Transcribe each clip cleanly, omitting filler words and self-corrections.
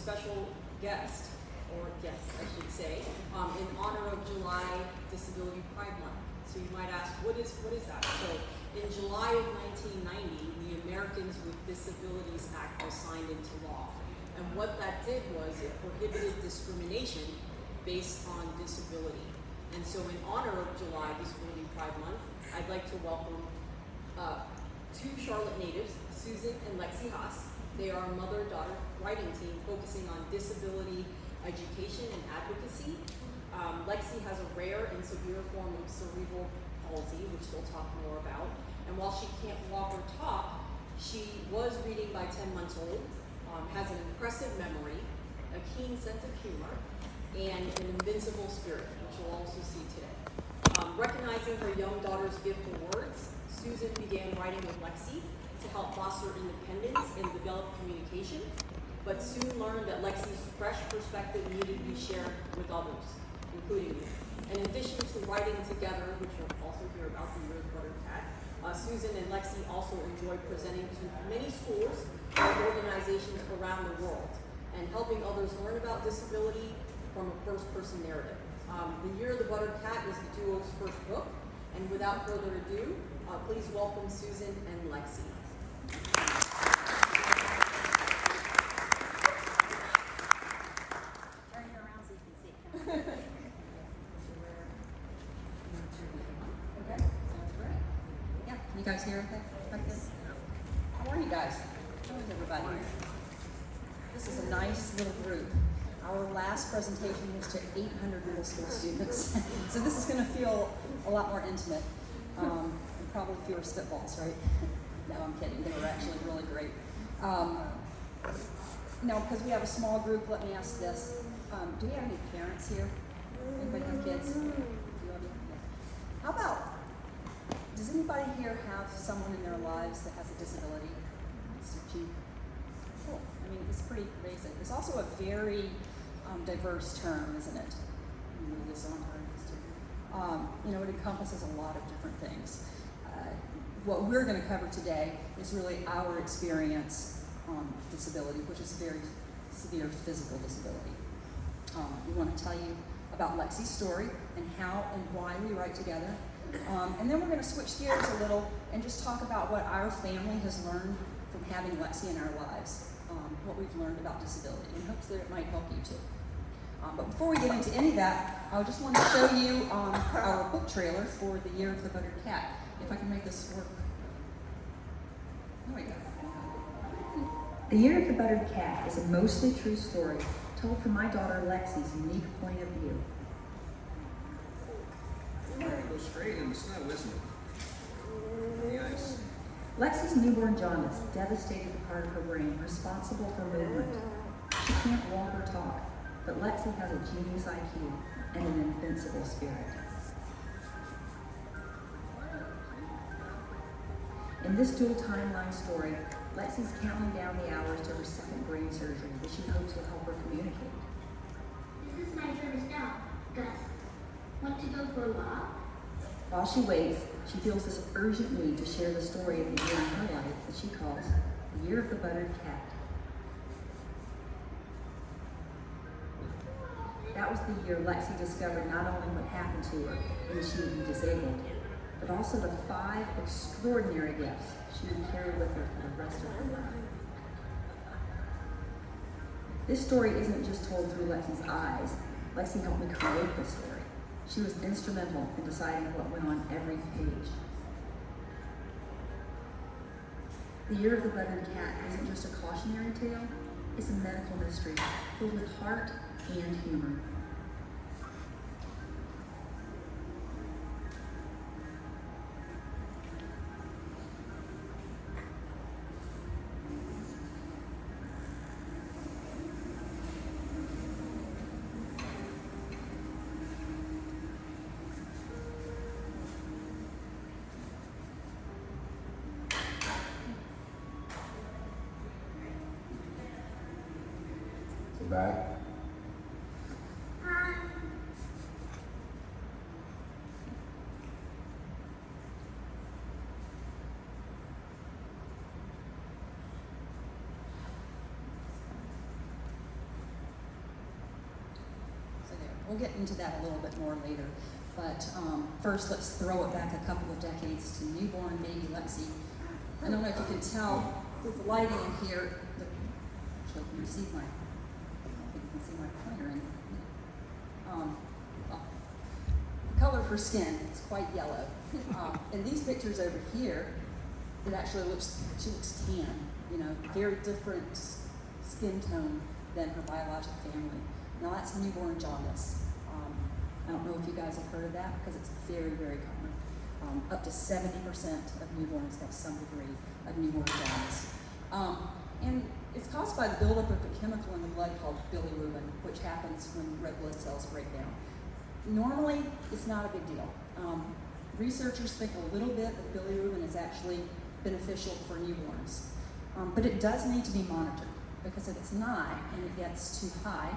special guest, or guests I should say, in honor of July Disability Pride Month. So you might ask, what is that? So in July of 1990, the Americans with Disabilities Act was signed into law. And what that did was it prohibited discrimination based on disability. And so in honor of July Disability Pride Month, I'd like to welcome two Charlotte natives, Susan and Lexi Haas. They are a mother-daughter writing team focusing on disability education and advocacy. Lexi has a rare and severe form of cerebral palsy, which they'll talk more about. And while she can't walk or talk, she was reading by 10 months old, has an impressive memory, a keen sense of humor, and an invincible spirit, which you'll also see today. Recognizing her young daughter's gift for words, Susan began writing with Lexi to help foster independence and develop communication, but soon learned that Lexi's fresh perspective needed to be shared with others, including me. In addition to writing together, which you'll also hear about the Year of the Buttered Cat, Susan and Lexi also enjoy presenting to many schools and organizations around the world and helping others learn about disability from a first-person narrative. The Year of the Buttered Cat is the duo's first book, and without further ado, please welcome Susan and Lexi. Turn it around so you can see. Okay, sounds great. Yeah, can you guys hear okay like this? How are you guys? How is everybody? This is a nice little group. Our last presentation was to 800 middle school students. So this is going to feel a lot more intimate, and probably fewer spitballs, right? No, I'm kidding. They were actually really great. Now, because we have a small group, let me ask this. Do we have any parents here? Anybody have kids? Do you have any? Yeah. How about, does anybody here have someone in their lives that has a disability? Cool. I mean, it's pretty basic. It's also a very diverse term, isn't it? Move this on her. It encompasses a lot of different things. What we're going to cover today is really our experience on disability, which is very severe physical disability. We want to tell you about Lexi's story and how and why we write together. And then we're going to switch gears a little and just talk about what our family has learned from having Lexi in our lives, what we've learned about disability, in hopes that it might help you too. But before we get into any of that, I just want to show you our book trailer for The Year of the Buttered Cat. If I can make this work. There we go. The Year of the Buttered Cat is a mostly true story told from my daughter Lexi's unique point of view. Go straight in the snow, isn't it? The ice. Lexi's newborn jaundice devastated the part of her brain responsible for movement. She can't walk or talk, but Lexi has a genius IQ and an invincible spirit. In this dual timeline story, Lexi's counting down the hours to her second brain surgery that she hopes will help her communicate. This is my first dog, Gus. Want to go for a walk? While she waits, she feels this urgent need to share the story of the year in her life that she calls the Year of the Buttered Cat. That was the year Lexi discovered not only what happened to her when she would be disabled, but also the 5 extraordinary gifts she would carry with her for the rest of her life. This story isn't just told through Lexi's eyes. Lexi helped me create this story. She was instrumental in deciding what went on every page. The Year of the Buttered Cat isn't just a cautionary tale, it's a medical mystery filled with heart and humor. Back. We'll get into that a little bit more later. But first, let's throw it back a couple of decades to newborn baby Lexi. I don't know if you can tell with the lighting in here. Actually, can you see my? I don't think you can see my pointer in. Well, the color of her skin is quite yellow. In these pictures over here, it actually she looks tan. You know, very different skin tone than her biologic family. Now that's newborn jaundice. I don't know if you guys have heard of that because it's very, very common. Up to 70% of newborns have some degree of newborn jaundice. And it's caused by the buildup of a chemical in the blood called bilirubin, which happens when red blood cells break down. Normally, it's not a big deal. Researchers think a little bit that bilirubin is actually beneficial for newborns. But it does need to be monitored because if it's not and it gets too high,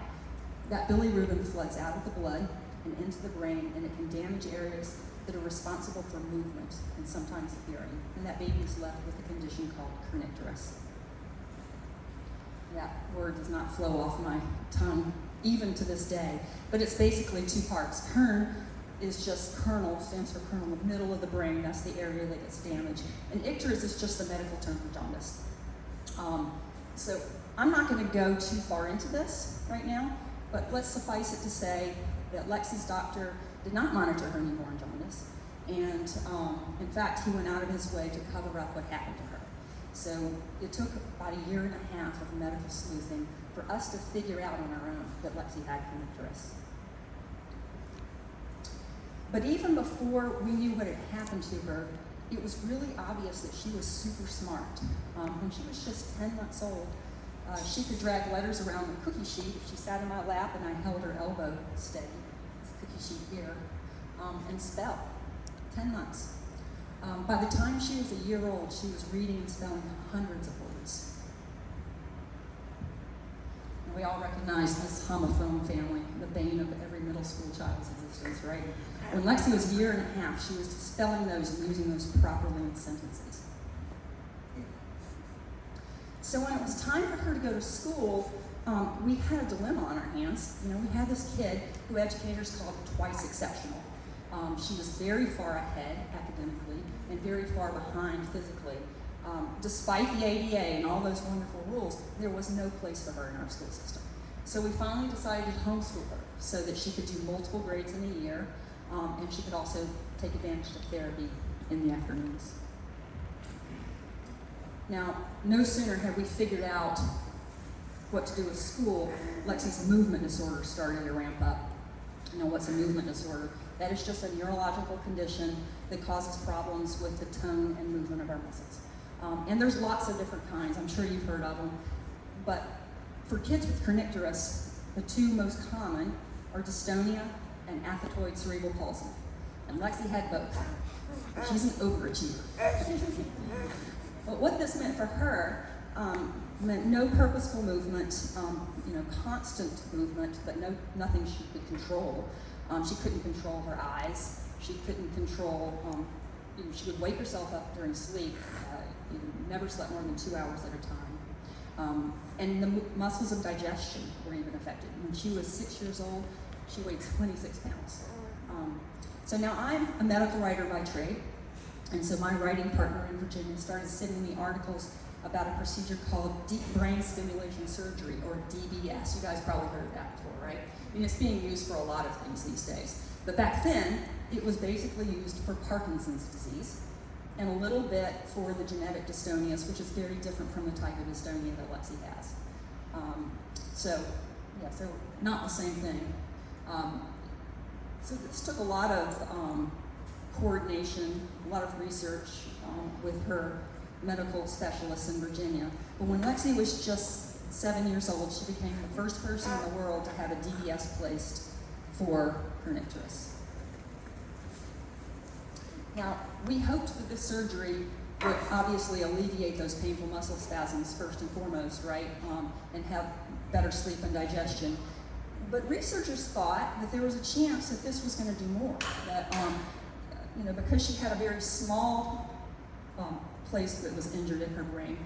that bilirubin floods out of the blood and into the brain, and it can damage areas that are responsible for movement and sometimes hearing. And that baby is left with a condition called kernicterus. That word does not flow off my tongue even to this day, but it's basically two parts. Kern is just kernel, stands for kernel, the middle of the brain, that's the area that gets damaged. And icterus is just the medical term for jaundice. So I'm not going to go too far into this right now, but let's suffice it to say that Lexi's doctor did not monitor her newborn jaundice, and in fact, he went out of his way to cover up what happened to her. So it took about a year and a half of medical sleuthing for us to figure out on our own that Lexi had kernicterus. But even before we knew what had happened to her, it was really obvious that she was super smart. When she was just 10 months old, she could drag letters around the cookie sheet if she sat in my lap and I held her elbow steady, this cookie sheet here, and spell. 10 months. By the time she was a year old, she was reading and spelling hundreds of words. And we all recognize this homophone family, the bane of every middle school child's existence, right? When Lexi was a year and a half, she was spelling those and using those properly in sentences. So when it was time for her to go to school, we had a dilemma on our hands. You know, we had this kid who educators called twice exceptional. She was very far ahead academically and very far behind physically. Despite the ADA and all those wonderful rules, there was no place for her in our school system. So we finally decided to homeschool her so that she could do multiple grades in a year, and she could also take advantage of therapy in the afternoons. Now, no sooner had we figured out what to do with school, Lexi's movement disorder started to ramp up. You know, what's a movement disorder? That is just a neurological condition that causes problems with the tone and movement of our muscles. And there's lots of different kinds. I'm sure you've heard of them. But for kids with kernicterus, the two most common are dystonia and athetoid cerebral palsy. And Lexi had both. She's an overachiever. But what this meant for her meant no purposeful movement, constant movement, but nothing she could control. She couldn't control her eyes. She couldn't control, she would wake herself up during sleep. Never slept more than 2 hours at a time. And the muscles of digestion were even affected. When she was 6 years old, she weighed 26 pounds. So now I'm a medical writer by trade. And so my writing partner in Virginia started sending me articles about a procedure called deep brain stimulation surgery, or DBS. You guys probably heard of that before, right? I mean, it's being used for a lot of things these days. But back then, it was basically used for Parkinson's disease, and a little bit for the genetic dystonias, which is very different from the type of dystonia that Lexi has. So not the same thing. So this took a lot of coordination, a lot of research with her medical specialists in Virginia. But when Lexi was just 7 years old, she became the first person in the world to have a DBS placed for kernicterus. Now, we hoped that this surgery would obviously alleviate those painful muscle spasms first and foremost, right? And have better sleep and digestion. But researchers thought that there was a chance that this was going to do more. That, because she had a very small place that was injured in her brain,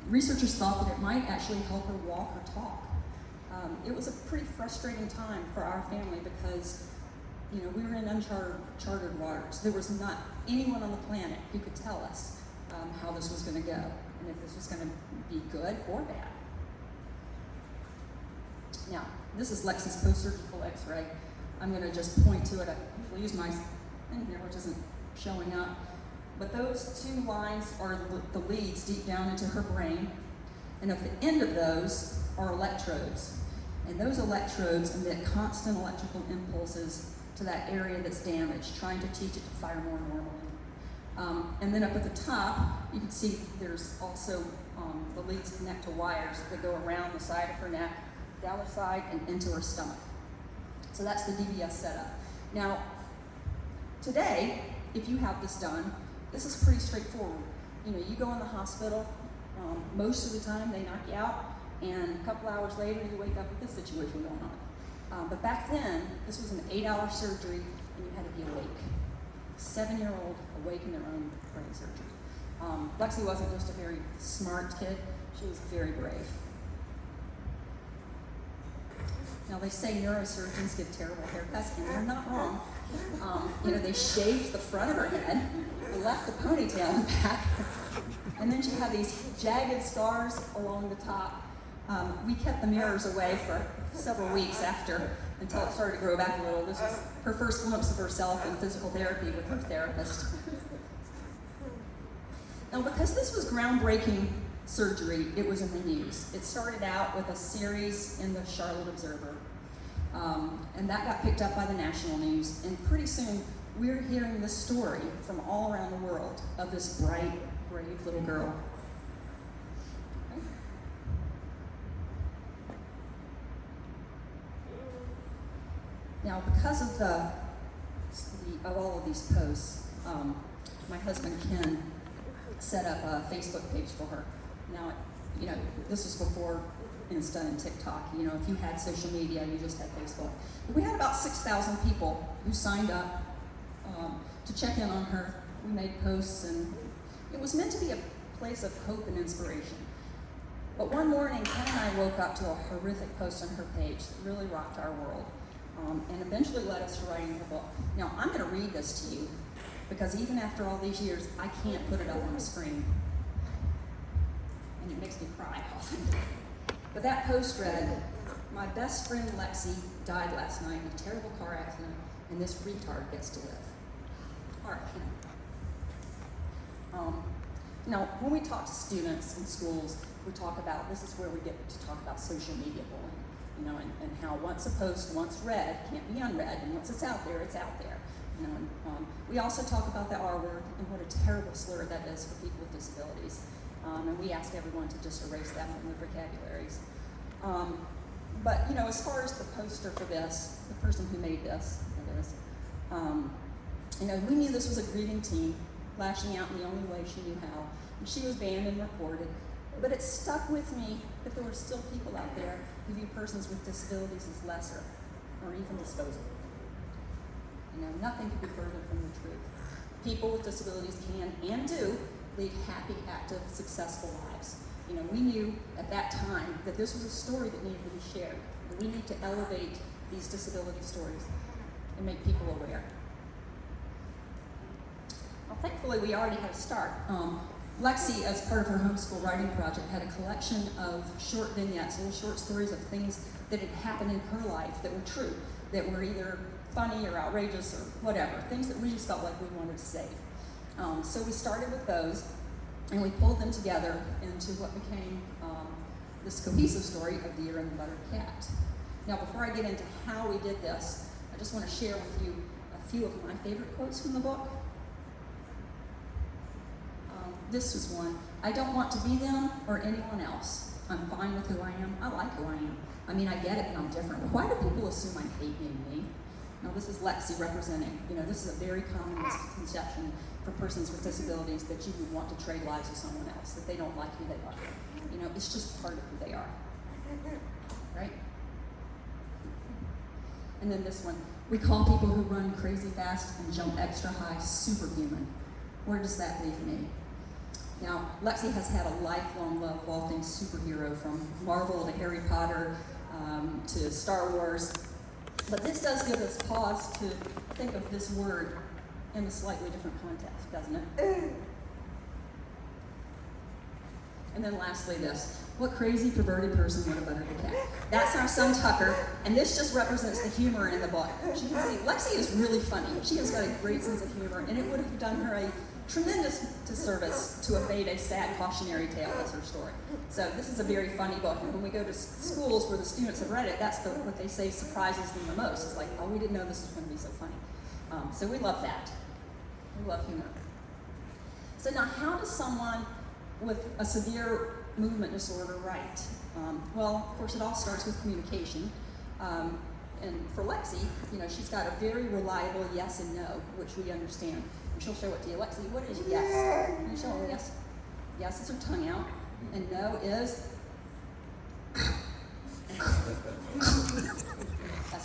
researchers thought that it might actually help her walk or talk. It was a pretty frustrating time for our family because, you know, we were in uncharted waters. There was not anyone on the planet who could tell us how this was going to go and if this was going to be good or bad. Now, this is Lexi's post-surgical x-ray. I'm going to just point to it. I'll use my thing here, which isn't showing up. But those two lines are the leads deep down into her brain. And at the end of those are electrodes. And those electrodes emit constant electrical impulses to that area that's damaged, trying to teach it to fire more normally. And then up at the top, you can see there's also the leads connect to wires that go around the side of her neck, down the side, and into her stomach. So that's the DBS setup. Now, today, if you have this done, this is pretty straightforward. You know, you go in the hospital, most of the time they knock you out, and a couple hours later you wake up with this situation going on. But back then, this was an 8-hour surgery, and you had to be awake. 7-year-old awake in their own brain surgery. Lexi wasn't just a very smart kid, she was very brave. Now they say neurosurgeons give terrible haircuts, and they're not wrong. You know, they shaved the front of her head, and left the ponytail in back, and then she had these jagged scars along the top. We kept the mirrors away for several weeks after, until it started to grow back a little. This was her first glimpse of herself in physical therapy with her therapist. Now, because this was groundbreaking surgery, it was in the news. It started out with a series in the Charlotte Observer, and that got picked up by the national news, and pretty soon we're hearing this story from all around the world of this bright, brave little girl. Okay. Now, because of all of these posts, my husband Ken set up a Facebook page for her. Now, you know, this was before Insta and TikTok. You know, if you had social media, you just had Facebook. But we had about 6,000 people who signed up to check in on her. We made posts, and it was meant to be a place of hope and inspiration. But one morning, Ken and I woke up to a horrific post on her page that really rocked our world, and eventually led us to writing the book. Now, I'm going to read this to you, because even after all these years, I can't put it up on the screen. And it makes me cry often. But that post read, "My best friend Lexi died last night in a terrible car accident, and this retard gets to live." All right, now, when we talk to students in schools, we talk about, this is where we get to talk about social media bullying, you know, and how once a post, once read, can't be unread, and once it's out there, it's out there. You know, and, we also talk about the R word and what a terrible slur that is for people with disabilities. And we ask everyone to just erase that from their vocabularies. But, you know, as far as the poster for this, the person who made this, you know, we knew this was a grieving teen, lashing out in the only way she knew how. And she was banned and reported. But it stuck with me that there were still people out there who view persons with disabilities as lesser or even disposable. You know, nothing could be further from the truth. People with disabilities can and do lead happy, active, successful lives. You know, we knew at that time that this was a story that needed to be shared. And we need to elevate these disability stories and make people aware. Well, thankfully, we already had a start. Lexi, as part of her homeschool writing project, had a collection of short vignettes, little short stories of things that had happened in her life that were true, that were either funny or outrageous or whatever, things that we just felt like we wanted to save. So we started with those, and we pulled them together into what became this cohesive story of The Year in the Buttered Cat. Now, before I get into how we did this, I just want to share with you a few of my favorite quotes from the book. This was one: "I don't want to be them or anyone else. I'm fine with who I am. I like who I am. I mean, I get it that I'm different. Why do people assume I hate being me?" Now, this is Lexi representing, you know, this is a very common misconception for persons with disabilities, that you would want to trade lives with someone else, that they don't like who they are. You know, it's just part of who they are, right? And then this one: "We call people who run crazy fast and jump extra high superhuman. Where does that leave me?" Now, Lexi has had a lifelong love of all things superhero, from Marvel to Harry Potter, to Star Wars. But this does give us pause to think of this word in a slightly different context, doesn't it? And then lastly this, what crazy perverted person would have buttered the cat? That's our son Tucker, and this just represents the humor in the book. You can see, Lexi is really funny. She has got a great sense of humor, and it would have done her a tremendous disservice to have made a sad cautionary tale as her story. So this is a very funny book, and when we go to schools where the students have read it, that's what they say surprises them the most. It's like, oh, we didn't know this was going to be so funny. So we love that. We love humor. So now, how does someone with a severe movement disorder write? Well, of course, it all starts with communication. And for Lexi, she's got a very reliable yes and no, which we understand. And she'll show it to you. Lexi, what is yes? Can you show her yes? Yes is her tongue out, and no is.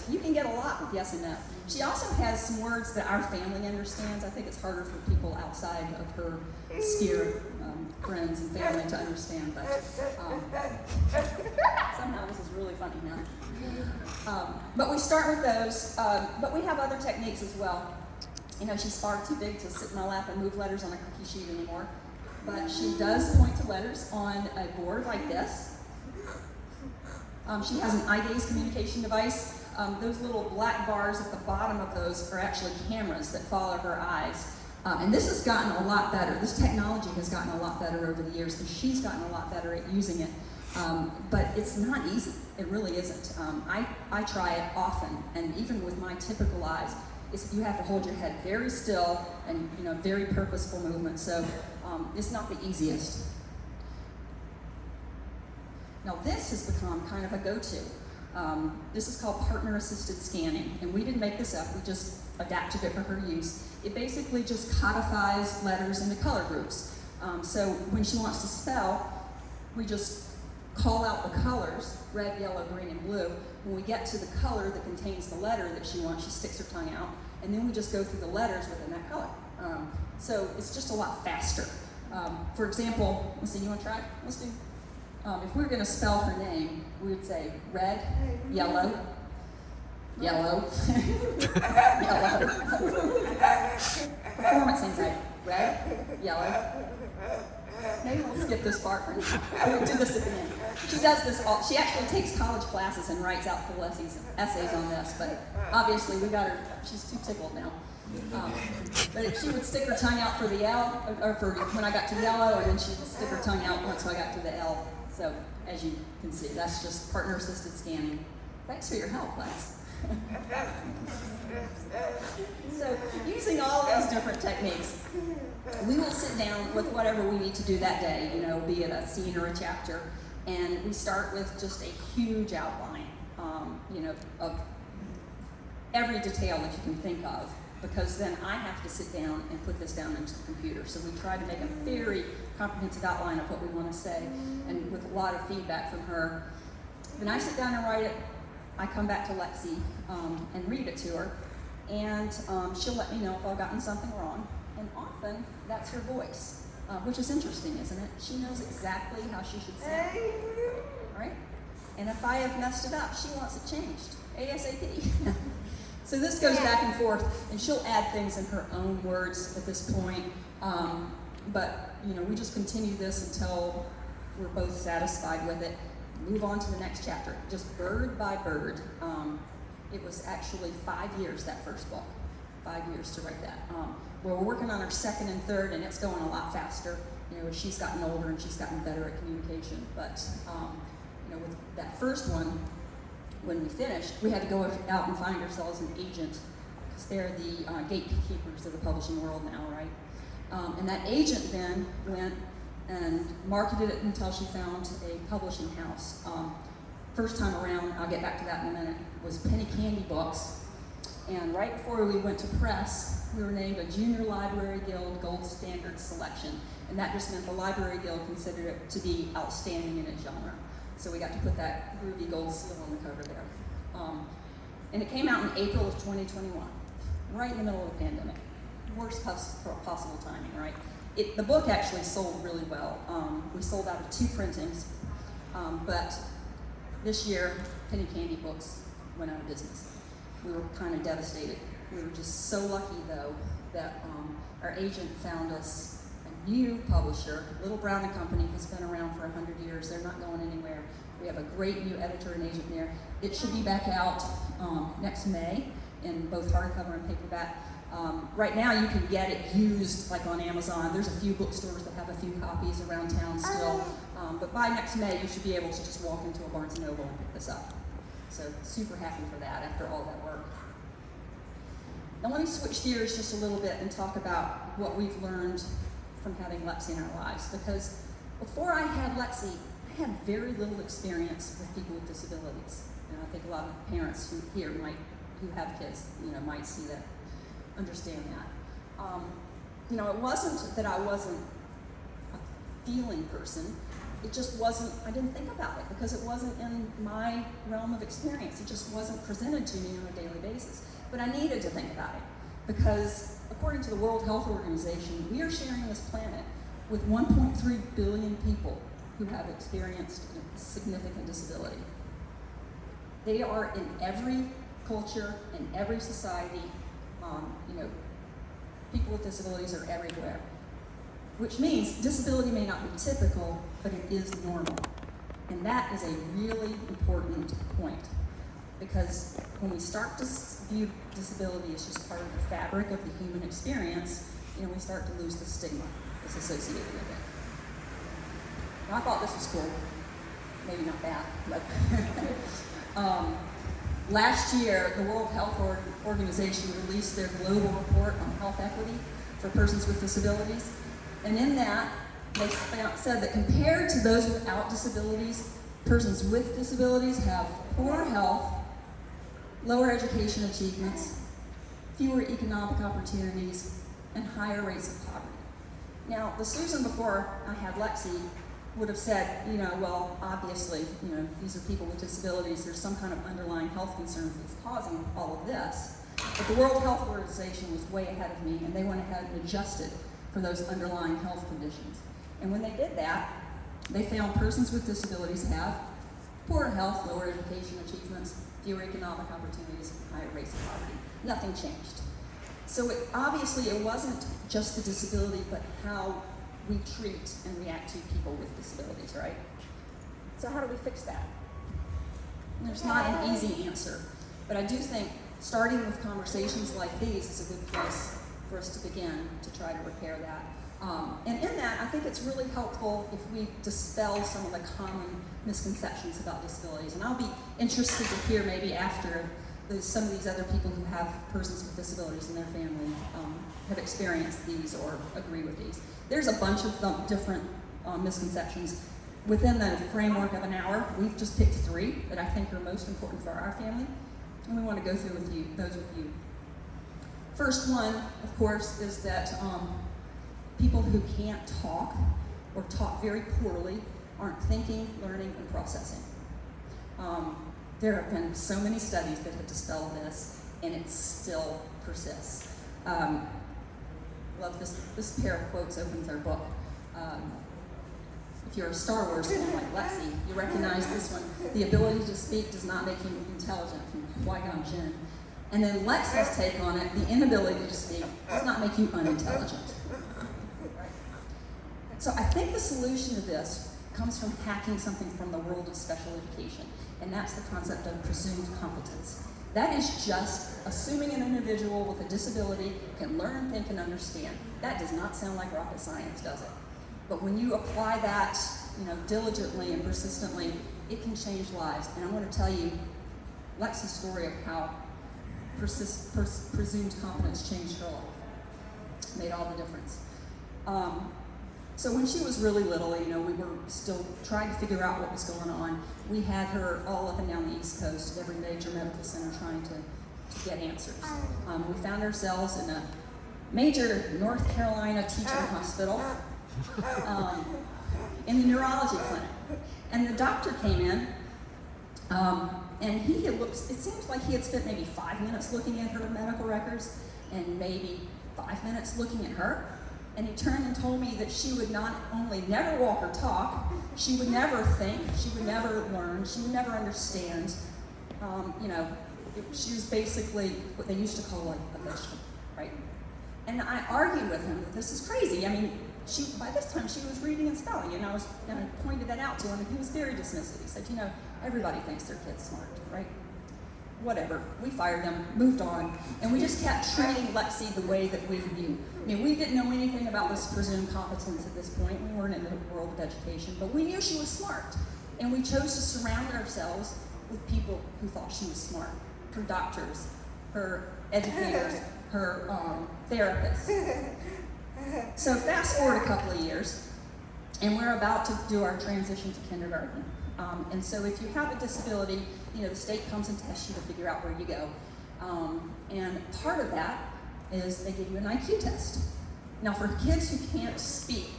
You can get a lot with yes and no. She also has some words that our family understands. I think it's harder for people outside of her sphere, friends and family, to understand. But somehow this is really funny now. But we start with those. But we have other techniques as well. She's far too big to sit in my lap and move letters on a cookie sheet anymore. But she does point to letters on a board like this. She has an eye gaze communication device. Those little black bars at the bottom of those are actually cameras that follow her eyes. And this has gotten a lot better. This technology has gotten a lot better over the years, and she's gotten a lot better at using it. But it's not easy. It really isn't. I try it often, and even with my typical eyes, you have to hold your head very still and very purposeful movement. So it's not the easiest. Now this has become kind of a go-to. This is called partner-assisted scanning, and we didn't make this up. We just adapted it for her use. It basically just codifies letters into color groups. So when she wants to spell, we just call out the colors, red, yellow, green, and blue. When we get to the color that contains the letter that she wants, she sticks her tongue out, and then we just go through the letters within that color. So it's just a lot faster. For example, let's see, you want to try? Let's do. If we were going to spell her name, we would say red, yellow, yellow, yellow. Performance anxiety. Red, yellow. Maybe we'll skip this part for now. We'll do this at the end. She does this all. She actually takes college classes and writes out full essays on this, but obviously we got her. She's too tickled now. But she would stick her tongue out for the L, or for when I got to yellow, and then she'd stick her tongue out once I got to the L. So, as you can see, that's just partner-assisted scanning. Thanks for your help, Les. So, using all these different techniques, we will sit down with whatever we need to do that day, be it a scene or a chapter, and we start with just a huge outline, of every detail that you can think of, because then I have to sit down and put this down into the computer. So we try to make a very comprehensive outline of what we want to say, and with a lot of feedback from her. When I sit down and write it, I come back to Lexi and read it to her, and she'll let me know if I've gotten something wrong, and often that's her voice, which is interesting, isn't it? She knows exactly how she should sound, right? And if I have messed it up, she wants it changed, ASAP. So this goes back and forth, and she'll add things in her own words at this point. But we just continue this until we're both satisfied with it. Move on to the next chapter, just bird by bird. It was actually 5 years, that first book, 5 years to write that. We're working on our second and third, and it's going a lot faster. As she's gotten older and she's gotten better at communication. But with that first one, when we finished, we had to go out and find ourselves an agent, because they're the gatekeepers of the publishing world now, right? And that agent then went and marketed it until she found a publishing house. First time around, I'll get back to that in a minute, was Penny Candy Books. And right before we went to press, we were named a Junior Library Guild Gold Standard Selection. And that just meant the Library Guild considered it to be outstanding in its genre. So we got to put that groovy gold seal on the cover there. And it came out in April of 2021, right in the middle of the pandemic. Worst possible timing, right? The book actually sold really well. We sold out of 2 printings, but This year, penny candy books went out of business. We were kind of devastated. We were just so lucky, though, that our agent found us a new publisher. Little Brown and Company has been around for 100 years. They're not going anywhere. We have a great new editor and agent there. It should be back out next May in both hardcover and paperback. Right now, you can get it used, like on Amazon. There's a few bookstores that have a few copies around town still. But by next May, you should be able to just walk into a Barnes & Noble and pick this up. So super happy for that after all that work. Now let me switch gears just a little bit and talk about what we've learned from having Lexi in our lives. Because before I had Lexi, I had very little experience with people with disabilities. And I think a lot of parents who have kids, might see that, understand that. It wasn't that I wasn't a feeling person. It just wasn't, I didn't think about it because it wasn't in my realm of experience. It just wasn't presented to me on a daily basis. But I needed to think about it because according to the World Health Organization, we are sharing this planet with 1.3 billion people who have experienced a significant disability. They are in every culture, in every society. People with disabilities are everywhere. Which means disability may not be typical, but it is normal. And that is a really important point. Because when we start to view disability as just part of the fabric of the human experience, we start to lose the stigma that's associated with it. And I thought this was cool. Maybe not that, but last year, the World Health Organization released their global report on health equity for persons with disabilities. And in that, they said that compared to those without disabilities, persons with disabilities have poorer health, lower education achievements, fewer economic opportunities, and higher rates of poverty. Now, the Susan before I had Lexi would have said, well, obviously, these are people with disabilities. There's some kind of underlying health concerns that's causing all of this. But the World Health Organization was way ahead of me, and they went ahead and adjusted for those underlying health conditions. And when they did that, they found persons with disabilities have poorer health, lower education achievements, fewer economic opportunities, and higher rates of poverty. Nothing changed. So obviously it wasn't just the disability, but how we treat and react to people with disabilities, right? So how do we fix that? There's not an easy answer, but I do think starting with conversations like these is a good place for us to begin to try to repair that. And in that, I think it's really helpful if we dispel some of the common misconceptions about disabilities. And I'll be interested to hear maybe after some of these other people who have persons with disabilities in their family have experienced these or agree with these. There's a bunch of different misconceptions. Within the framework of an hour, we've just picked 3 that I think are most important for our family, and we want to go through those with you. First one, of course, is that people who can't talk or talk very poorly aren't thinking, learning, and processing. There have been so many studies that have dispelled this, and it still persists. Love this pair of quotes opens our book. If you're a Star Wars fan like Lexi, you recognize this one. The ability to speak does not make you intelligent, from Qui-Gon Jinn. And then Lexi's take on it, the inability to speak does not make you unintelligent. So I think the solution to this comes from hacking something from the world of special education, and that's the concept of presumed competence. That is just assuming an individual with a disability can learn, think, and understand. That does not sound like rocket science, does it? But when you apply that, diligently and persistently, it can change lives. And I want to tell you Lexi's story of how presumed competence changed her life. Made all the difference. So when she was really little, we were still trying to figure out what was going on. We had her all up and down the East Coast at every major medical center trying to get answers. We found ourselves in a major North Carolina teaching hospital in the neurology clinic. And the doctor came in, and he had looked, it seems like he had spent maybe 5 minutes looking at her medical records and maybe 5 minutes looking at her. And he turned and told me that she would not only never walk or talk, she would never think, she would never learn, she would never understand. She was basically what they used to call like a vegetable, right? And I argued with him that this is crazy. I mean, by this time she was reading and spelling, and I pointed that out to him, and he was very dismissive. He said, everybody thinks their kid's smart, right? Whatever. We fired them, moved on, and we just kept treating Lexi the way that we knew. I mean, we didn't know anything about this presumed competence at this point. We weren't in the world of education, but we knew she was smart. And we chose to surround ourselves with people who thought she was smart. Her doctors, her educators, her therapists. So fast forward a couple of years, and we're about to do our transition to kindergarten. And so if you have a disability, the state comes and tests you to figure out where you go. And part of that is they give you an IQ test. Now for kids who can't speak,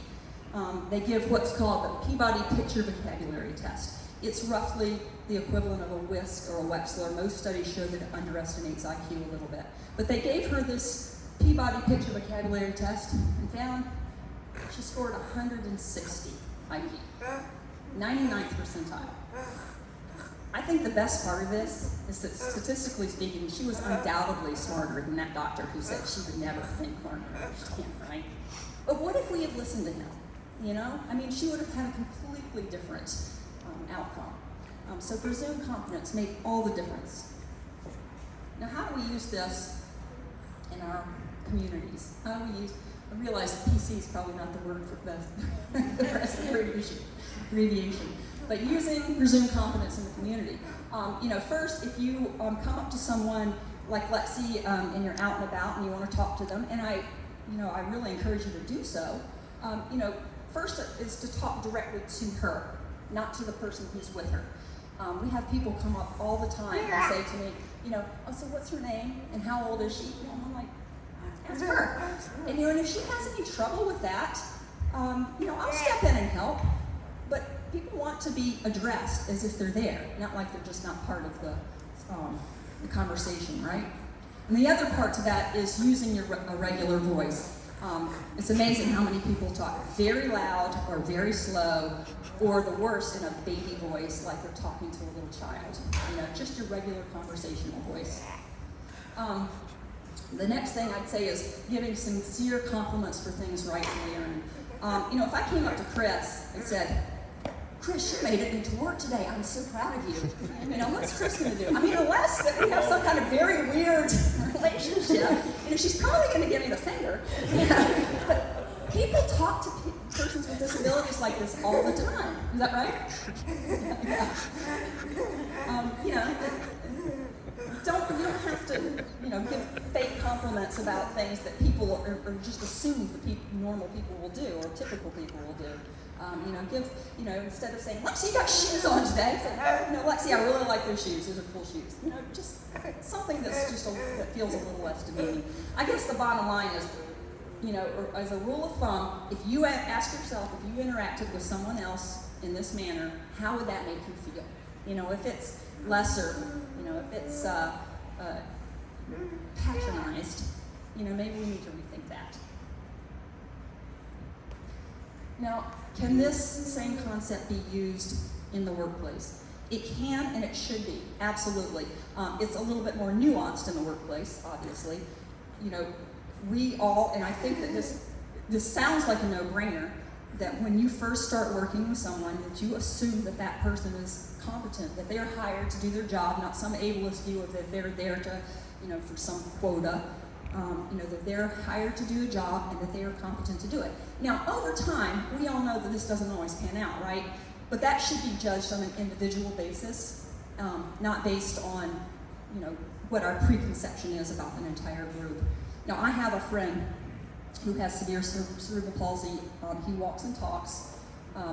they give what's called the Peabody Picture Vocabulary Test. It's roughly the equivalent of a WISC or a Wechsler. Most studies show that it underestimates IQ a little bit. But they gave her this Peabody Picture Vocabulary Test and found she scored 160 IQ, 99th percentile. I think the best part of this is that statistically speaking, she was undoubtedly smarter than that doctor who said she would never think learn or understand, right? But what if we had listened to him? She would have had a completely different outcome. So presumed competence made all the difference. Now, how do we use this in our communities? How do we use? I realize PC is probably not the word for the best abbreviation, but using presumed competence in the community. First, if you come up to someone like Lexi and you're out and about and you want to talk to them, and I really encourage you to do so. First is to talk directly to her, not to the person who's with her. We have people come up all the time and say to me, so what's her name and how old is she? I'm like, ask her. And if she has any trouble with that, I'll step in and help. But people want to be addressed as if they're there, not like they're just not part of the conversation, right? And the other part to that is using a regular voice. It's amazing how many people talk very loud or very slow, or the worst, in a baby voice, like they're talking to a little child. Just your regular conversational voice. The next thing I'd say is giving sincere compliments for things rightfully earned. If I came up to Chris and said, Chris, you made it into work today. I'm so proud of you. What's Chris going to do? Unless that we have some kind of very weird relationship, she's probably going to give me the finger. But people talk to persons with disabilities like this all the time. Is that right? You don't have to, give fake compliments about things that people or just assume normal people will do or typical people will do. Instead of saying, Lexi, you got shoes on today, say, Lexi, I really like those shoes. Those are cool shoes. Just something that's that feels a little less demeaning. I guess the bottom line is, or as a rule of thumb, if you ask yourself, if you interacted with someone else in this manner, how would that make you feel? If it's lesser, if it's patronized, maybe we need to rethink that. Now, can this same concept be used in the workplace? It can and it should be, absolutely. It's a little bit more nuanced in the workplace, obviously. We all, and I think that this sounds like a no-brainer, that when you first start working with someone, that you assume that person is competent, that they're hired to do their job, not some ableist view of that they're there to, for some quota. That they're hired to do a job and that they are competent to do it. Now, over time, we all know that this doesn't always pan out, right? But that should be judged on an individual basis, not based on, what our preconception is about an entire group. Now, I have a friend who has severe cerebral palsy. He walks and talks,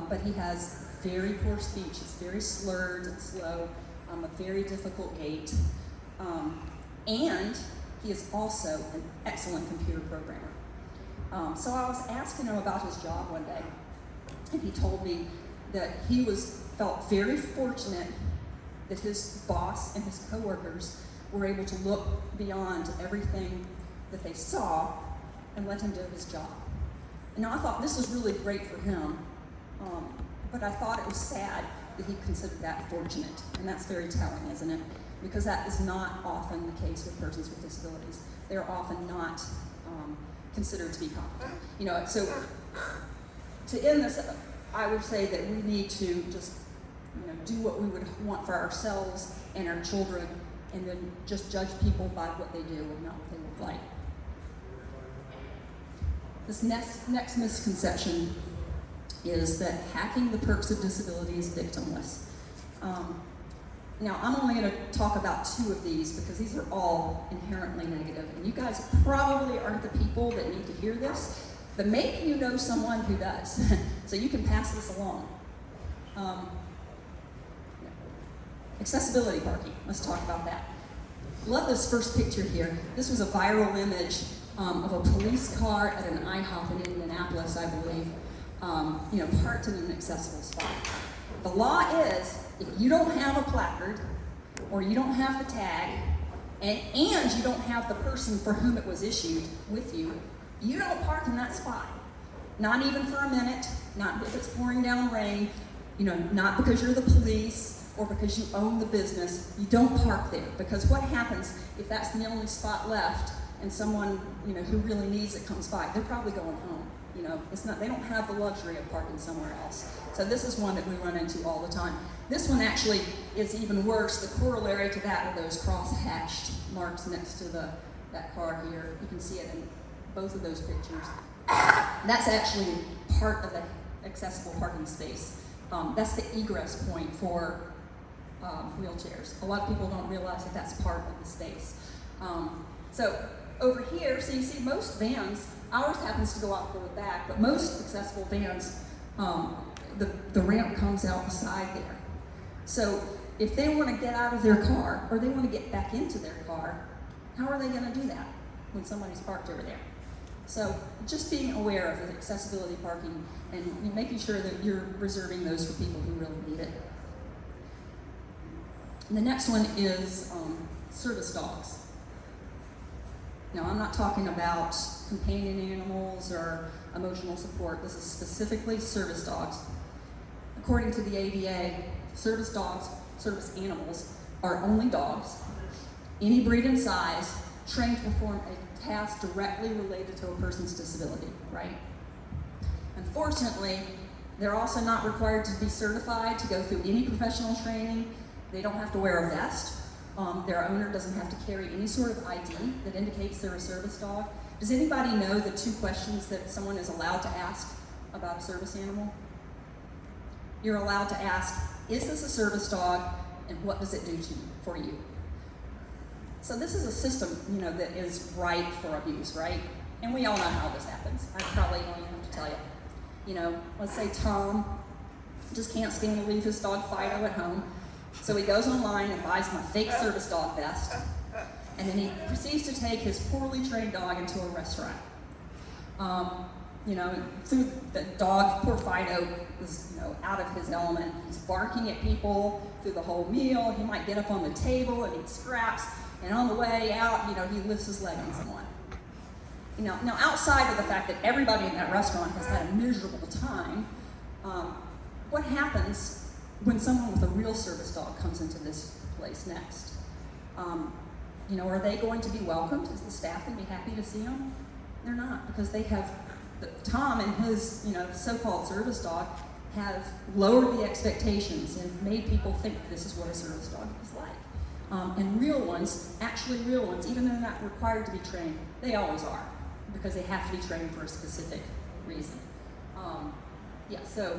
but he has very poor speech. It's very slurred and slow, a very difficult gait, and he is also an excellent computer programmer. So I was asking him about his job one day, and he told me that he felt very fortunate that his boss and his coworkers were able to look beyond everything that they saw and let him do his job. Now I thought this was really great for him, but I thought it was sad that he considered that fortunate, and that's very telling, isn't it? Because that is not often the case with persons with disabilities. They are often not considered to be competent. You know, so to end this, I would say that we need to just, you know, do what we would want for ourselves and our children, and then just judge people by what they do and not what they look like. This next misconception is that hacking the perks of disability is victimless. Now, I'm only going to talk about 2 of these because these are all inherently negative, and you guys probably aren't the people that need to hear this, but maybe you know someone who does, so you can pass this along. Accessibility parking, let's talk about that. Love this first picture here. This was a viral image of a police car at an IHOP in Indianapolis, I believe, you know, parked in an accessible spot. The law is, if you don't have a placard, or you don't have the tag, and you don't have the person for whom it was issued with you, you don't park in that spot. Not even for a minute, not if it's pouring down rain, you know, not because you're the police or because you own the business, you don't park there. Because what happens if that's the only spot left and someone, you know, who really needs it comes by? They're probably going home. You know, it's not, they don't have the luxury of parking somewhere else. So this is one that we run into all the time. This one actually is even worse. The corollary to that are those cross-hatched marks next to that car here. You can see it in both of those pictures. That's actually part of the accessible parking space. That's the egress point for wheelchairs. A lot of people don't realize that that's part of the space. So over here, so you see most vans, ours happens to go off the back, but most accessible vans, the ramp comes out the side there. So if they want to get out of their car or they want to get back into their car, how are they going to do that when somebody's parked over there? So just being aware of the accessibility parking and making sure that you're reserving those for people who really need it. And the next one is service dogs. Now, I'm not talking about companion animals or emotional support. This is specifically service dogs. According to the ADA, service dogs, service animals, are only dogs, any breed and size, trained to perform a task directly related to a person's disability, right? Unfortunately, they're also not required to be certified to go through any professional training. They don't have to wear a vest. Their owner doesn't have to carry any sort of ID that indicates they're a service dog. Does anybody know the 2 questions that someone is allowed to ask about a service animal? You're allowed to ask, is this a service dog, and what does it do for you? So this is a system, you know, that is ripe for abuse, right? And we all know how this happens. I probably don't even have to tell you. You know, let's say Tom just can't stand to leave his dog Fido at home. So he goes online and buys my fake service dog vest, and then he proceeds to take his poorly trained dog into a restaurant. You know, through the dog, poor Fido is, you know, out of his element. He's barking at people through the whole meal. He might get up on the table and eat scraps, and on the way out, you know, he lifts his leg on someone. You know, now outside of the fact that everybody in that restaurant has had a miserable time, what happens when someone with a real service dog comes into this place next? You know, are they going to be welcomed? Is the staff going to be happy to see them? They're not, because they have, Tom and his, you know, so-called service dog have lowered the expectations and made people think this is what a service dog is like. And real ones, actually real ones, even though they're not required to be trained, they always are, because they have to be trained for a specific reason. Yeah, so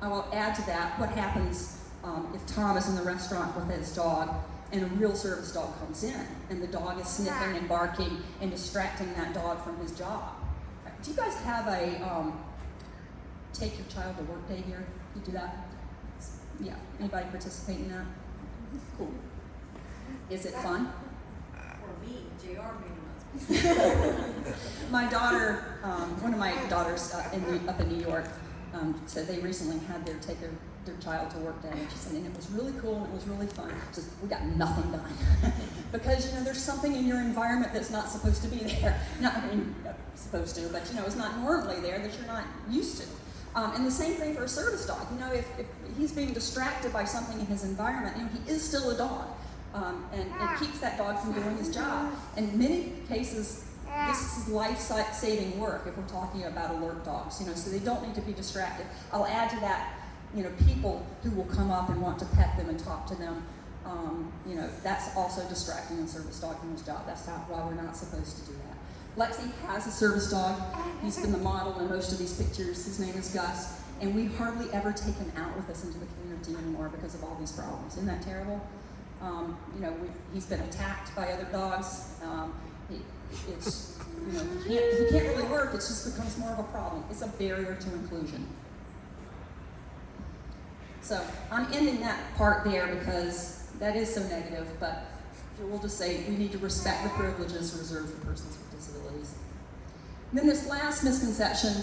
I will add to that, what happens if Tom is in the restaurant with his dog and a real service dog comes in and the dog is sniffing and barking and distracting that dog from his job. Do you guys have a take your child to work day here? You do that? Yeah, anybody participate in that? Cool. Is it fun? For me, JR being My daughter, one of my daughters up in New York, said they recently had their child to work day, and she said, and it was really cool and it was really fun. She said, we got nothing done. Because, there's something in your environment that's not supposed to be there. Not, supposed to, but, it's not normally there that you're not used to. And the same thing for a service dog. If he's being distracted by something in his environment, he is still a dog. And it keeps that dog from doing his job. In many cases, this is life-saving work if we're talking about alert dogs, so they don't need to be distracted. I'll add to that, people who will come up and want to pet them and talk to them, that's also distracting a service dog from his job. That's why we're not supposed to do that. Lexi has a service dog. He's been the model in most of these pictures. His name is Gus, and we hardly ever take him out with us into the community anymore because of all these problems. Isn't that terrible? He's been attacked by other dogs. He can't really work. It just becomes more of a problem. It's a barrier to inclusion. So I'm ending that part there because that is so negative, but we'll just say we need to respect the privileges reserved for persons with disabilities. And then this last misconception,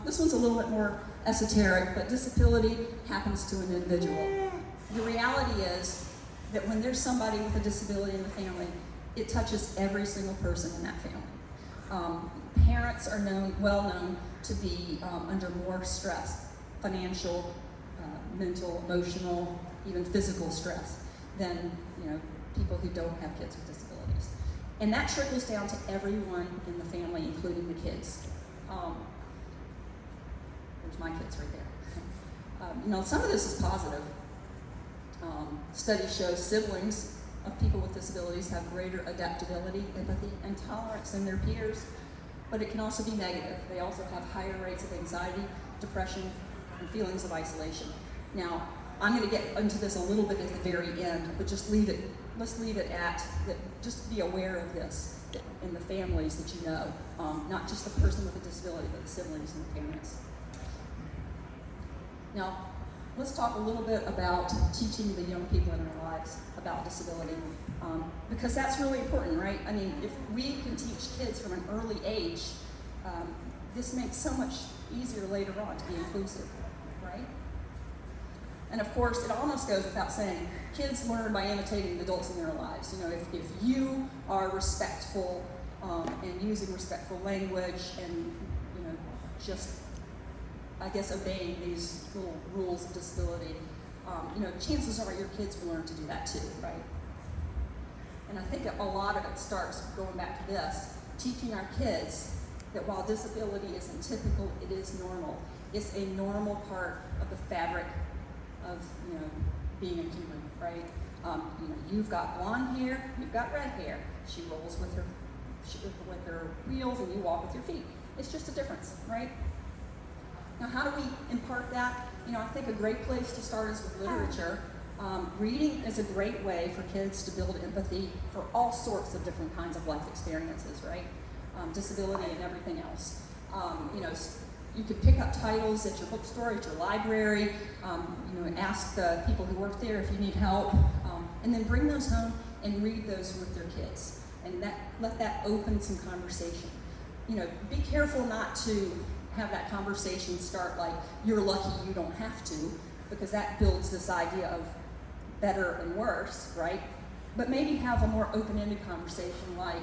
this one's a little bit more esoteric, but disability happens to an individual. The reality is that when there's somebody with a disability in the family, it touches every single person in that family. Parents are well known to be under more stress, financial, mental, emotional, even physical stress than people who don't have kids with disabilities. And that trickles down to everyone in the family, including the kids. There's my kids right there. Some of this is positive. Studies show siblings of people with disabilities have greater adaptability, empathy, and tolerance than their peers, but it can also be negative. They also have higher rates of anxiety, depression, and feelings of isolation. Now, I'm going to get into this a little bit at the very end, but let's leave it at that. Just be aware of this in the families that not just the person with a disability, but the siblings and the parents. Now, let's talk a little bit about teaching the young people in our lives about disability, because that's really important, right? I mean, if we can teach kids from an early age, this makes so much easier later on to be inclusive, right? And of course, it almost goes without saying, kids learn by imitating the adults in their lives. If you are respectful and using respectful language and, just, I guess, obeying these little rules of disability, chances are your kids will learn to do that too, right? And I think a lot of it starts going back to this, teaching our kids that while disability isn't typical, it is normal. It's a normal part of the fabric of being a human, right? You've got blonde hair, you've got red hair. She rolls with her wheels, and you walk with your feet. It's just a difference, right? Now, how do we impart that? I think a great place to start is with literature. Reading is a great way for kids to build empathy for all sorts of different kinds of life experiences, right? Disability and everything else. You could pick up titles at your bookstore, at your library, ask the people who work there if you need help, and then bring those home and read those with your kids. And let that open some conversation. Be careful not to have that conversation start like, you're lucky you don't have to, because that builds this idea of better and worse, right? But maybe have a more open-ended conversation like,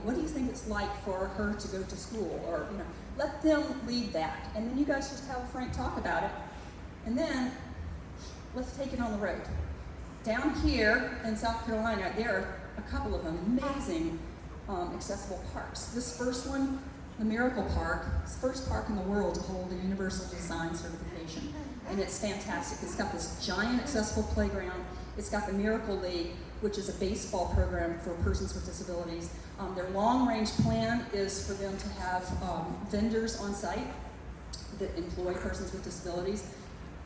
what do you think it's like for her to go to school? Or, let them lead that. And then you guys just have a frank talk about it. And then, let's take it on the road. Down here in South Carolina, there are a couple of amazing accessible parks. This first one, the Miracle Park, it's the first park in the world to hold a universal design certification. And it's fantastic. It's got this giant accessible playground. It's got the Miracle League, which is a baseball program for persons with disabilities. Their long-range plan is for them to have vendors on site that employ persons with disabilities.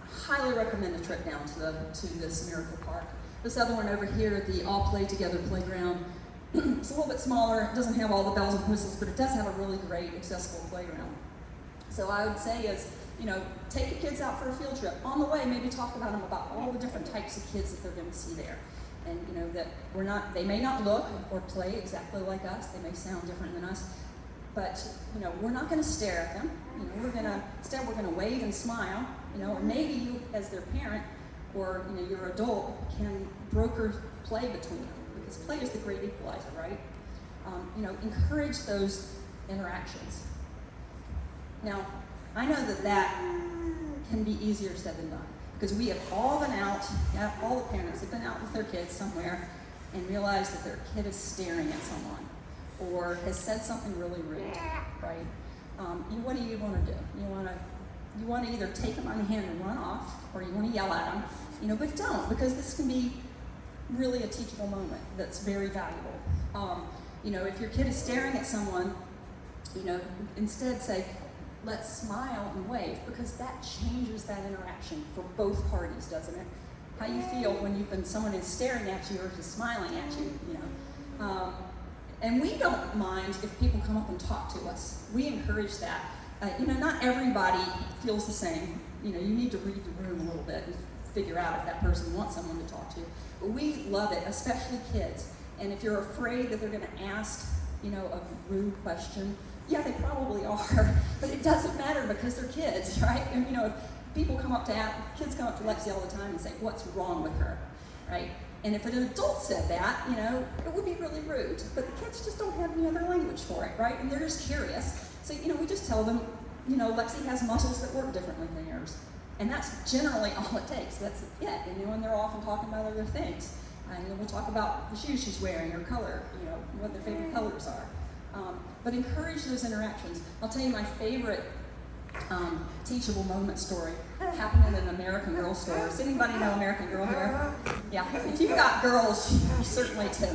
I highly recommend a trip down to this Miracle Park. This other one over here, the All Play Together playground, it's a little bit smaller. It doesn't have all the bells and whistles, but it does have a really great accessible playground. So I would say is, take your kids out for a field trip. On the way, maybe talk about them about all the different types of kids that they're going to see there. And that they may not look or play exactly like us. They may sound different than us. but we're not going to stare at them. Instead we're going to wave and smile. Or maybe you, as their parent, or your adult, can broker play between them, because play is the great equalizer, right? Encourage those interactions. Now, I know that can be easier said than done, because we have all been out, all the parents have been out with their kids somewhere and realized that their kid is staring at someone or has said something really rude, right? What do you want to do? You want to either take them on the hand and run off, or you want to yell at them, but don't, because this can be really a teachable moment that's very valuable. If your kid is staring at someone, instead say, let's smile and wave, because that changes that interaction for both parties, doesn't it? How you feel when someone is staring at you or just smiling at you, And we don't mind if people come up and talk to us. We encourage that. Not everybody feels the same. You need to read the room a little bit and figure out if that person wants someone to talk to. But we love it, especially kids. And if you're afraid that they're going to ask, a rude question, yeah, they probably are. But it doesn't matter, because they're kids, right? And if kids come up to Lexi all the time and say, what's wrong with her, right? And if an adult said that, it would be really rude. But the kids just don't have any other language for it, right? And they're just curious. So, we just tell them, Lexi has muscles that work differently than yours. And that's generally all it takes. That's it. And they're often talking about other things. We'll talk about the shoes she's wearing, her color, what their favorite colors are. But encourage those interactions. I'll tell you my favorite teachable moment story happened in an American Girl store. Does anybody know American Girl here? Yeah, if you've got girls, you certainly do.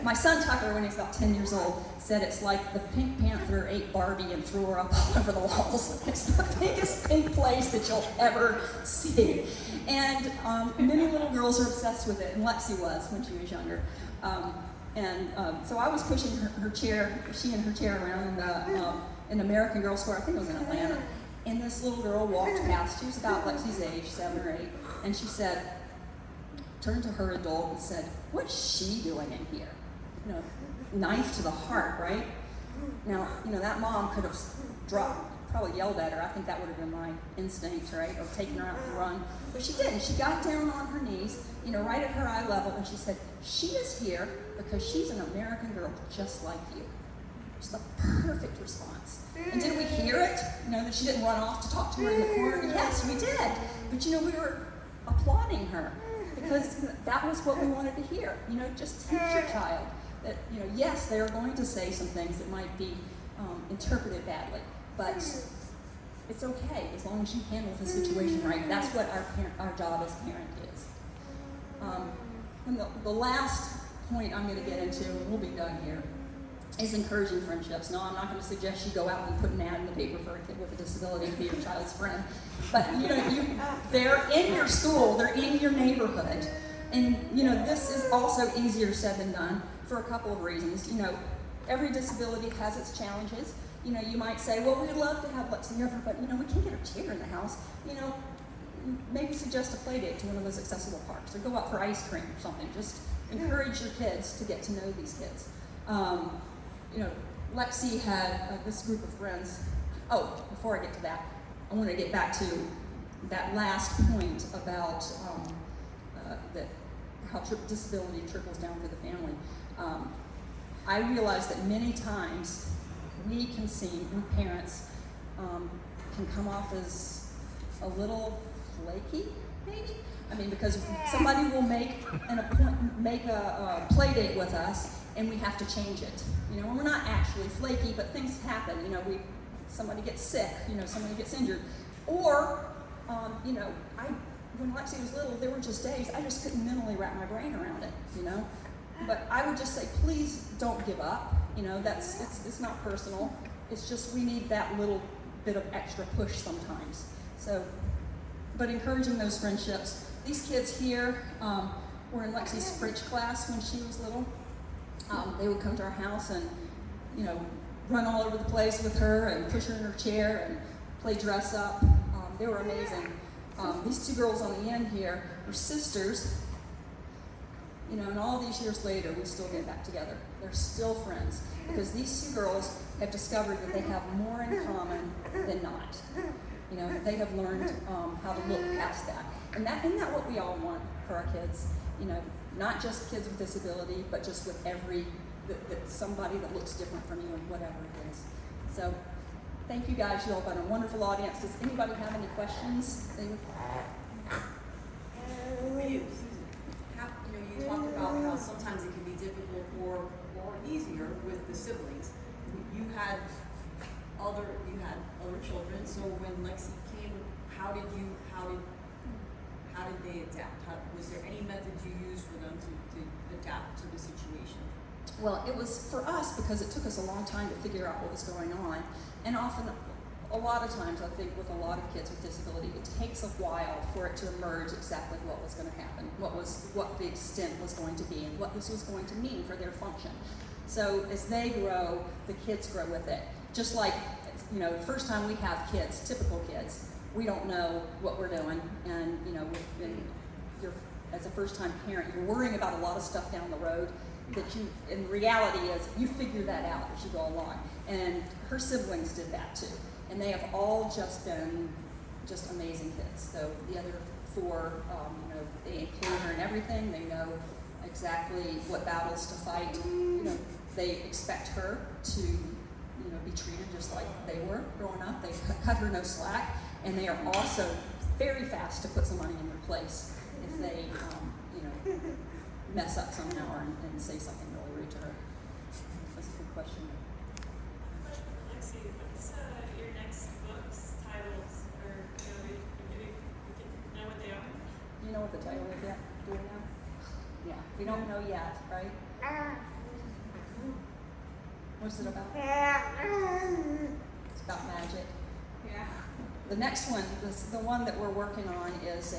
My son Tucker, when he's about 10 years old, said it's like the Pink Panther ate Barbie and threw her up all over the walls. It's the biggest pink place that you'll ever see. And many little girls are obsessed with it, and Lexi was when she was younger. So I was pushing she and her chair around in American Girl store, I think it was in Atlanta. And this little girl walked past. She was about Lexi's age, 7 or 8, and she turned to her adult and said, "What's she doing in here?" Knife to the heart, right? Now, that mom could have probably yelled at her. I think that would have been my instinct, right? Or taken her out to run. But she didn't. She got down on her knees, right at her eye level, and she said, "She is here because she's an American girl just like you." It's the perfect response. And did we hear it? That she didn't run off to talk to her in the corner? Yes, we did. But we were applauding her because that was what we wanted to hear. Just teach your child that, yes, they are going to say some things that might be interpreted badly, but it's okay as long as you handle the situation right. That's what our job as parent is. And the last point I'm going to get into, and we'll be done here, is encouraging friendships. No, I'm not going to suggest you go out and put an ad in the paper for a kid with a disability to be your child's friend. But they're in your school, they're in your neighborhood, and this is also easier said than done for a couple of reasons. Every disability has its challenges. You might say, well, we'd love to have Lexi over, but we can't get a chair in the house. Maybe suggest a play date to one of those accessible parks, or go out for ice cream or something. Just encourage your kids to get to know these kids. Lexi had this group of friends. Oh, before I get to that, I want to get back to that last point about how disability trickles down through the family. I realize that many times we parents, can come off as a little flaky, maybe? Because somebody will make a play date with us, and we have to change it. And we're not actually flaky, but things happen. Somebody gets sick, somebody gets injured. Or, when Lexi was little, there were just days I just couldn't mentally wrap my brain around it, But I would just say, please don't give up. It's not personal. It's just we need that little bit of extra push sometimes. But encouraging those friendships. These kids here were in Lexi's French class when she was little. They would come to our house and, run all over the place with her and push her in her chair and play dress up. They were amazing. These two girls on the end here were sisters. You know, and all these years later, we still get back together. They're still friends because these two girls have discovered that they have more in common than not. You know, they have learned how to look past that. And isn't that what we all want for our kids? You know, not just kids with disability, but just with somebody that looks different from you and whatever it is. So, thank you guys. You all have been a wonderful audience. Does anybody have any questions? You talk about how sometimes it can be difficult or easier with the siblings. You had other children. So when Lexi came, how did they adapt? Was there any method you used for them to adapt to the situation? Well, it was for us because it took us a long time to figure out what was going on, and often, a lot of times, I think with a lot of kids with disability, it takes a while for it to emerge exactly what was going to happen, what the extent was going to be, and what this was going to mean for their function. So as they grow, the kids grow with it. Just like, you know, the first time we have kids, typical kids, we don't know what we're doing, and you know, as a first-time parent, you're worrying about a lot of stuff down the road that you, in reality, is you figure that out as you go along. And her siblings did that too. And they have all just been amazing kids. So the other four, you know, they include her in everything. They know exactly what battles to fight. You know, they expect her to, you know, be treated just like they were growing up. They cut her no slack, and they are also very fast to put somebody in their place if they, you know, mess up somehow and say something really rude to her. That's a good question. Lexi, what's your next book's titles, or maybe we can know what they are? Do you know what the title is yet? Do we know? Yeah, we don't know yet, right? What's it about? It's about magic. Yeah. The next one, the one that we're working on is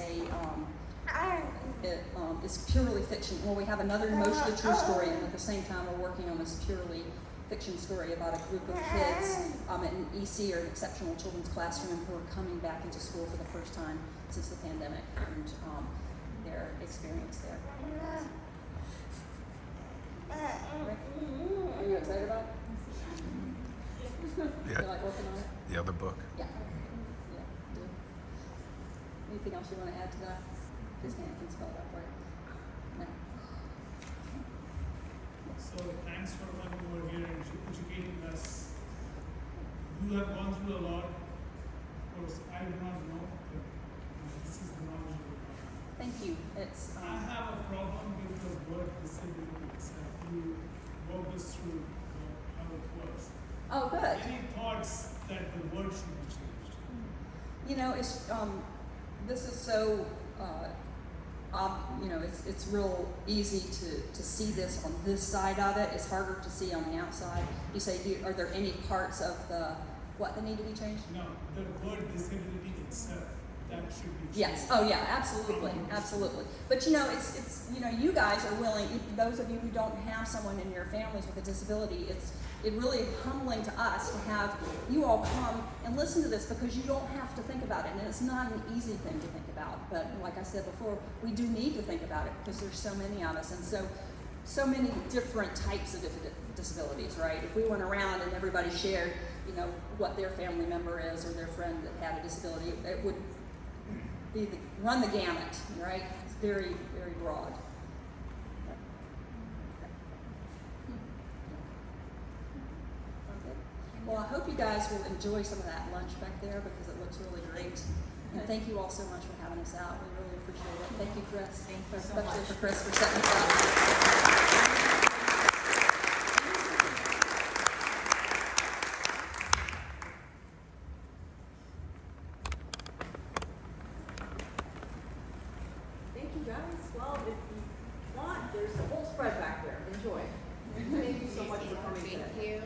it's purely fiction. Well, we have another emotionally true story, and at the same time, we're working on this purely fiction story about a group of kids at an EC, or an exceptional children's classroom, who are coming back into school for the first time since the pandemic, and their experience there. Are you excited about it? Yeah. You like working on it? The other book. Yeah. Yeah. Do. Anything else you want to add to that? His hand can spell it out for you. No. So thanks for coming over here and educating us. You have gone through a lot. Of course, I do not know, but this is the knowledge of the God. Thank you. It's I have a problem with the word disability itself. You walk us through how it works. oh good. Any thoughts that the word should be changed? You know, it's this is so you know, it's real easy to see this on this side of it. It's harder to see on the outside. You say, are there any parts of what that need to be changed? No, the word disability itself, that should be changed. Yes. Oh, yeah. Absolutely. Absolutely. But you know, it's you know, you guys are willing. Those of you who don't have someone in your families with a disability, it really is humbling to us to have you all come and listen to this, because you don't have to think about it, and it's not an easy thing to think about. But like I said before, we do need to think about it because there's so many of us, and so many different types of disabilities, right? If we went around and everybody shared, you know, what their family member is or their friend that had a disability, it would be run the gamut, right? It's very, very broad. Well, I hope you guys will enjoy some of that lunch back there, because it looks really great. And thank you all so much for having us out. We really appreciate it. Thank you, Chris. Thank you so Especially much. for Chris for setting us up. Thank you guys. Well, if you want, there's a whole spread back there. Enjoy. Thank you so much for coming today. Thank you.